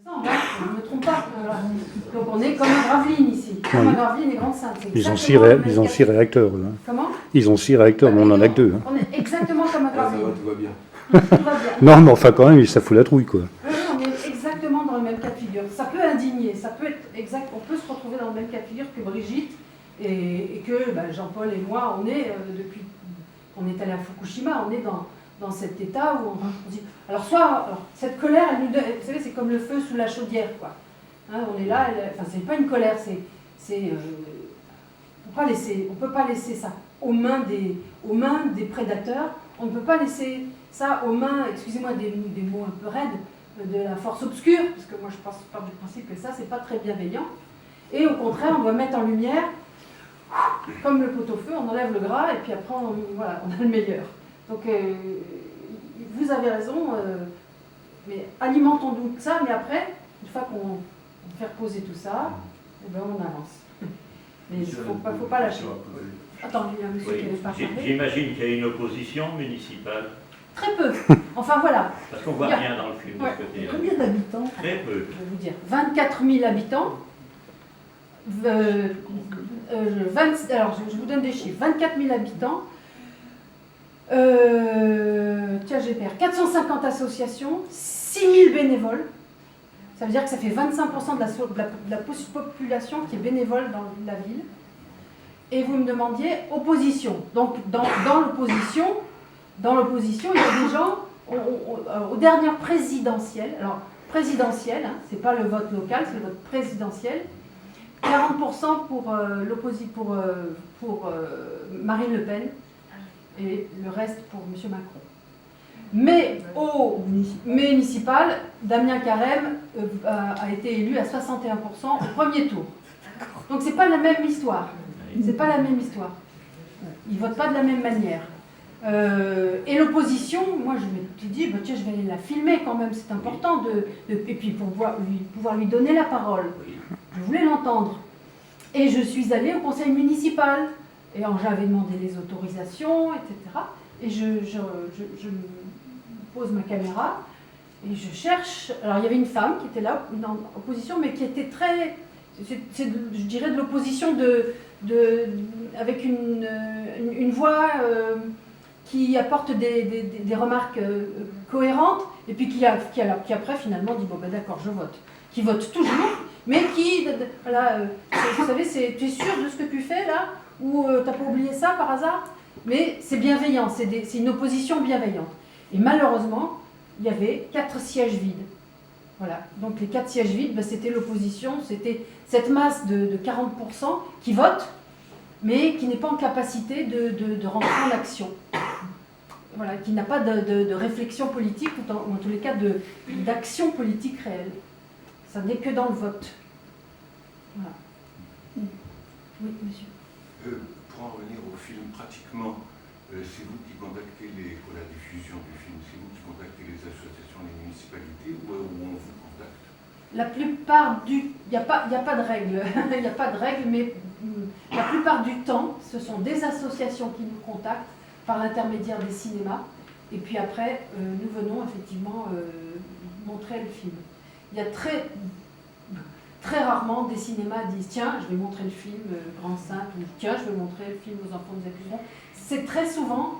Je ne me trompe pas. Voilà. Donc on est comme à Gravelines ici, comme à Gravelines et Grande-Sainte. Ils ont 6 réacteurs. Là. Comment? Ils ont 6 réacteurs, mais on n'en a que 2. Hein. On est exactement comme à Gravelines. Tout va bien. Tout va bien. Non, mais enfin quand même, ça fout la trouille, quoi. On est exactement dans le même cas de figure. Ça peut indigner, ça peut être exact. On peut se retrouver dans le même cas de figure que Brigitte et que Jean-Paul et moi, on est depuis qu'on est allé à Fukushima, on est dans cet état où on dit. Alors cette colère, elle nous donne, vous savez, c'est comme le feu sous la chaudière, quoi. Hein, on est là, enfin c'est pas une colère, on peut pas laisser ça aux mains des prédateurs. On ne peut pas laisser ça aux mains, excusez-moi des mots un peu raides, de la force obscure, parce que moi je pars du principe que ça c'est pas très bienveillant. Et au contraire, on doit mettre en lumière, comme le pot-au-feu, on enlève le gras et puis après on a le meilleur. Donc vous avez raison, mais alimentons-nous de ça, mais après, une fois qu'on fait reposer tout ça, on avance. Mais il ne faut pas lâcher. Attends, il y a un monsieur qui n'avait pas parlé. J'imagine qu'il y a une opposition municipale. Très peu. Enfin voilà. Parce qu'on voit rien dans le film de ce côté-là. Combien d'habitants? Très peu. Je vais vous dire. 24 000 habitants. Alors, je vous donne des chiffres. 24 000 habitants. Tiens, j'ai perdu. 450 associations, 6 000 bénévoles. Ça veut dire que ça fait 25% de la population qui est bénévole dans la ville. Et vous me demandiez opposition. Donc, dans l'opposition, il y a des gens aux dernières présidentielles. Alors, présidentielle, hein, c'est pas le vote local, c'est le vote présidentiel. 40% pour Marine Le Pen et le reste pour M. Macron. Mais au municipal, Damien Carême a été élu à 61% au premier tour. Donc c'est pas la même histoire. C'est pas la même histoire. Ils votent pas de la même manière. Et l'opposition, moi je me suis dit, tiens, je vais aller la filmer quand même, c'est important et puis pour pouvoir lui donner la parole. Je voulais l'entendre. Et je suis allée au conseil municipal. Et j'avais demandé les autorisations, etc. Et je pose ma caméra et je cherche. Alors il y avait une femme qui était là, une opposition, mais qui était très, je dirais de l'opposition avec une voix qui apporte des remarques cohérentes et puis qui après finalement dit bon ben d'accord je vote, qui vote toujours, mais qui voilà, vous savez tu es sûr de ce que tu fais là ou t'as pas oublié ça par hasard, mais c'est bienveillant, c'est une opposition bienveillante. Et malheureusement, il y avait 4 sièges vides. Voilà. Donc les 4 sièges vides, c'était l'opposition, c'était cette masse de 40% qui vote, mais qui n'est pas en capacité de rentrer en action. Voilà, qui n'a pas de réflexion politique, ou en tous les cas d'action politique réelle. Ça n'est que dans le vote. Voilà. Oui, monsieur. Pour en revenir au film, pratiquement, c'est vous qui contactez pour la diffusion du film, c'est vous qui contactez les associations, les municipalités, ou on vous contacte? La plupart il n'y a pas de règle, il n'y a pas de règle, mais la plupart du temps, ce sont des associations qui nous contactent par l'intermédiaire des cinémas, et puis après, nous venons effectivement montrer le film. Il y a très rarement des cinémas disent tiens, je vais montrer le film Grande-Sainte, ou tiens, je vais montrer le film Aux enfants nous accuseront. C'est très souvent,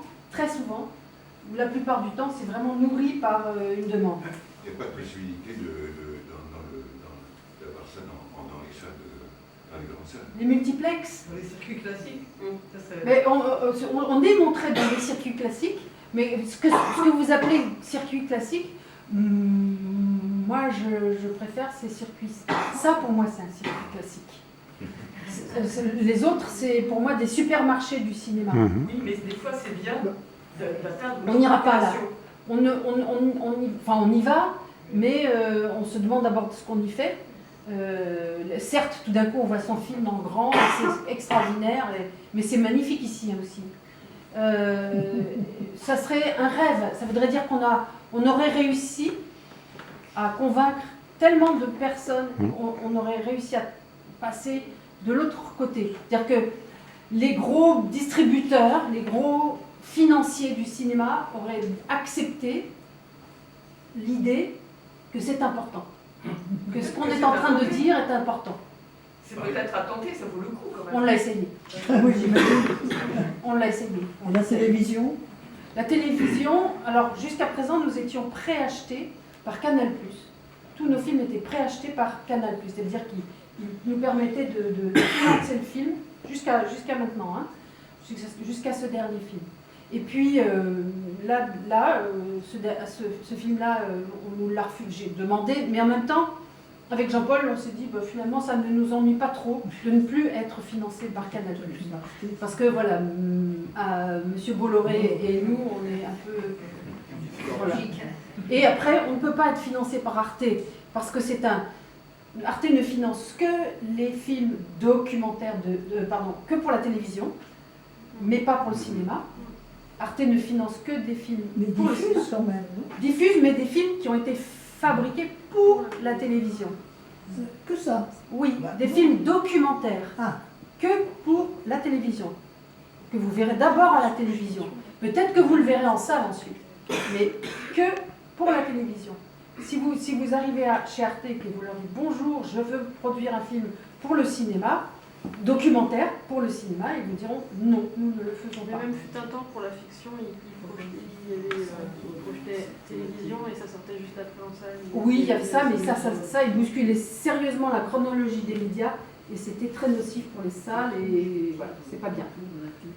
ou la plupart du temps, c'est vraiment nourri par une demande. Il n'y a pas de possibilité d'avoir ça dans les salles, dans les grandes salles. Les multiplex. Les circuits classiques. Mais on est montré dans les circuits classiques, mais ce que vous appelez circuit classique, moi je préfère ces circuits. Ça pour moi c'est un circuit classique. Les autres c'est pour moi des supermarchés du cinéma. Oui, mais des fois c'est bien d'atteindre. On n'ira pas là. On y va, mais on se demande d'abord ce qu'on y fait. Certes, tout d'un coup, on voit son film en grand, c'est extraordinaire, mais c'est magnifique ici hein, aussi. Ça serait un rêve, ça voudrait dire on aurait réussi à convaincre tellement de personnes, on aurait réussi à passer de l'autre côté. C'est-à-dire que les gros distributeurs, les gros financiers du cinéma auraient accepté l'idée que c'est important. ce qu'on est en train de dire est important. C'est peut-être à tenter, ça vaut le coup quand même. On l'a essayé. Oui, j'imagine. On l'a essayé. Et la télévision, La télévision, alors jusqu'à présent, nous étions préachetés par Canal+. Tous nos films étaient préachetés par Canal+, c'est-à-dire qu'ils nous permettaient de financer le film jusqu'à maintenant, hein, jusqu'à ce dernier film. Et puis ce film-là, on nous l'a refusé, j'ai demandé, mais en même temps, avec Jean-Paul, on s'est dit, finalement, ça ne nous ennuie pas trop de ne plus être financé par Canal+. Parce que voilà, Monsieur Bolloré et nous, on est un peu... Voilà. Et après, on ne peut pas être financé par Arte, parce que Arte ne finance que les films documentaires, que pour la télévision, mais pas pour le cinéma. Arte ne finance que des films mais pour le cinéma. diffuse quand même, non? Diffuse, mais des films qui ont été fabriqués pour la télévision. Que ça? Oui, Bah, des non. films documentaires Ah, que pour la télévision, que vous verrez d'abord à la télévision. Peut-être que vous le verrez en salle ensuite, mais que pour la télévision. Si vous arrivez chez Arte et que vous leur dites « Bonjour, je veux produire un film pour le cinéma », documentaire pour le cinéma, ils vous diront « Non, nous ne le faisons Mais pas ». même fut un temps pour la fiction, il projetait télévision et ça sortait juste après en salle. Oui, il y avait ça, mais ça, il bousculait sérieusement la chronologie des médias et c'était très nocif pour les salles et voilà, c'est pas bien.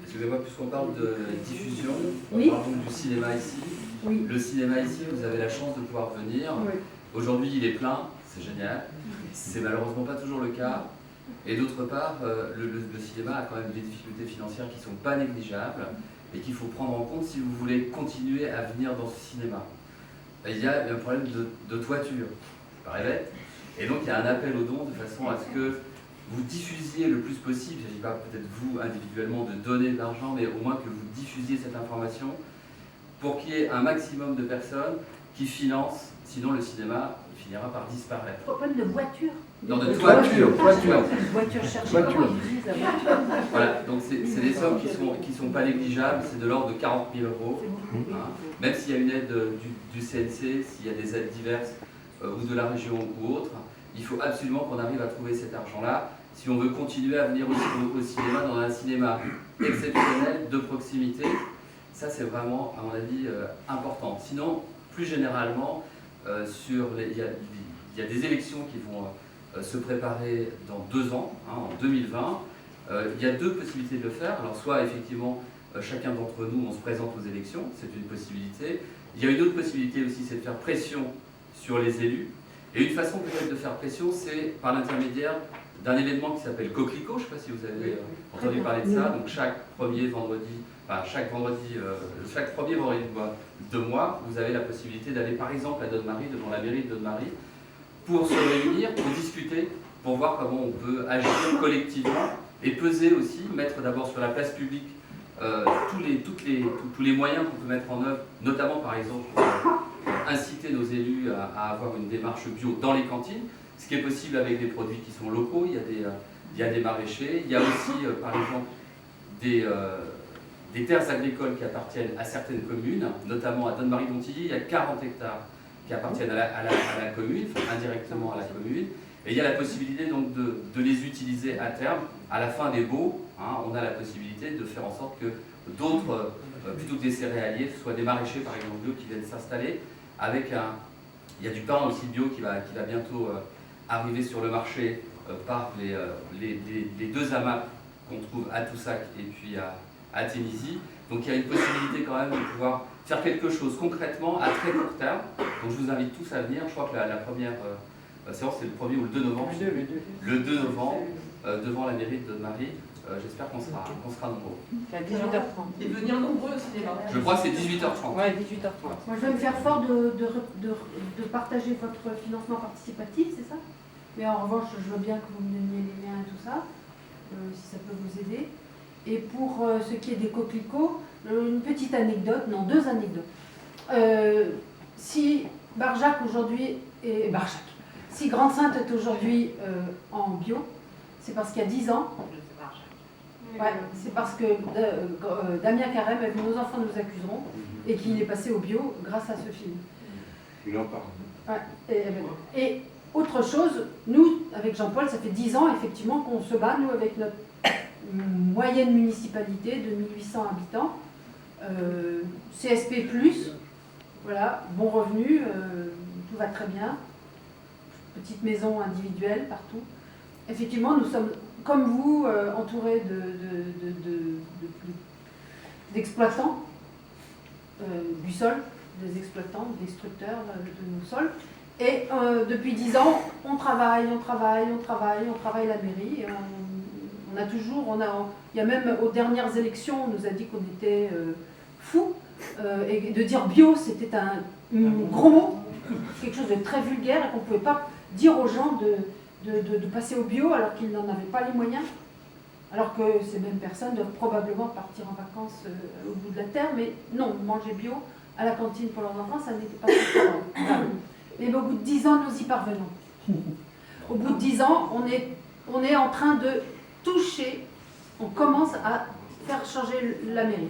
Excusez-moi, puisqu'on parle de diffusion, Oui. on parle donc du cinéma ici. Oui. Le cinéma ici, vous avez la chance de pouvoir venir. Oui. Aujourd'hui, il est plein, c'est génial. C'est malheureusement pas toujours le cas. Et d'autre part, le cinéma a quand même des difficultés financières qui ne sont pas négligeables et qu'il faut prendre en compte si vous voulez continuer à venir dans ce cinéma. Et il y a un problème de toiture, ça paraît bête. Et donc il y a un appel aux dons de façon à ce que vous diffusiez le plus possible, il ne s'agit pas peut-être vous individuellement de donner de l'argent, mais au moins que vous diffusiez cette information pour qu'il y ait un maximum de personnes qui financent, sinon le cinéma finira par disparaître. Problème de voiture. Non, de toiture. Voiture cherchée. Voiture. Comment ils utilisent la voiture? Voilà, donc c'est des sommes qui sont pas négligeables, c'est de l'ordre de 40 000 euros. Hein. Même s'il y a une aide du CNC, s'il y a des aides diverses ou de la région ou autre, il faut absolument qu'on arrive à trouver cet argent-là si on veut continuer à venir au cinéma dans un cinéma exceptionnel, de proximité. Ça, c'est vraiment, à mon avis, important. Sinon, plus généralement, il y a des élections qui vont se préparer dans 2 ans, hein, en 2020. Il y a 2 possibilités de le faire. Alors, soit effectivement, chacun d'entre nous, on se présente aux élections, c'est une possibilité. Il y a une autre possibilité aussi, c'est de faire pression sur les élus. Et une façon peut-être de faire pression, c'est par l'intermédiaire d'un événement qui s'appelle Coquelicot. Je ne sais pas si vous avez entendu parler de ça. Donc chaque premier vendredi de mois, vous avez la possibilité d'aller par exemple à Donne-Marie, devant la mairie de Donne-Marie, pour se réunir, pour discuter, pour voir comment on peut agir collectivement et peser aussi, mettre d'abord sur la place publique tous les moyens qu'on peut mettre en œuvre, notamment par exemple pour inciter nos élus à avoir une démarche bio dans les cantines, ce qui est possible avec des produits qui sont locaux. Il y a des maraîchers, il y a aussi par exemple des terres agricoles qui appartiennent à certaines communes, notamment à Donne-Marie-Dontilly. Il y a 40 hectares qui appartiennent à la commune, enfin, indirectement à la commune. Et il y a la possibilité donc de les utiliser à terme. À la fin des baux, hein, on a la possibilité de faire en sorte que d'autres, plutôt que des céréaliers, soient des maraîchers par exemple bio qui viennent s'installer. Il y a du pain aussi bio qui va bientôt arriver sur le marché par les 2 AMAP qu'on trouve à Toussac et puis à Thénisy. Donc il y a une possibilité quand même de pouvoir faire quelque chose concrètement à très court terme. Donc je vous invite tous à venir. Je crois que la première séance c'est le 1er ou le 2 novembre. Le 2 novembre, devant la mairie de Donne-Marie. J'espère qu'on sera nombreux. À 18h30. Et venir nombreux au cinéma. Je crois que c'est 18h30. Ouais, 18h30. Moi, je vais me faire fort de partager votre financement participatif, c'est ça? Mais en revanche, je veux bien que vous me donniez les liens et tout ça, si ça peut vous aider. Et pour ce qui est des coquelicots, une petite anecdote, non, 2 anecdotes. Si Barjac aujourd'hui est si Grande-Sainte est aujourd'hui en bio, c'est parce qu'il y a 10 ans, ouais, c'est parce que Damien Carême, nos enfants nous accuseront, et qu'il est passé au bio grâce à ce film. Il en parle. Ouais, et autre chose, nous, avec Jean-Paul, ça fait 10 ans effectivement qu'on se bat, nous, avec notre moyenne municipalité de 1800 habitants, CSP+, voilà, bon revenu, tout va très bien, petite maison individuelle partout. Effectivement, nous sommes, comme vous, entourés d'exploitants du sol, des exploitants, des destructeurs de nos sols. Et depuis 10 ans, on travaille la mairie. On a toujours, il y a même aux dernières élections, on nous a dit qu'on était fous. Et de dire bio, c'était un gros mot, quelque chose de très vulgaire et qu'on ne pouvait pas dire aux gens de passer au bio alors qu'ils n'en avaient pas les moyens. Alors que ces mêmes personnes doivent probablement partir en vacances au bout de la terre, mais non, manger bio à la cantine pour leurs enfants, ça n'était pas possible. Mais au bout de 10 ans, nous y parvenons. Au bout de 10 ans, on est en train de toucher, on commence à faire changer la mairie.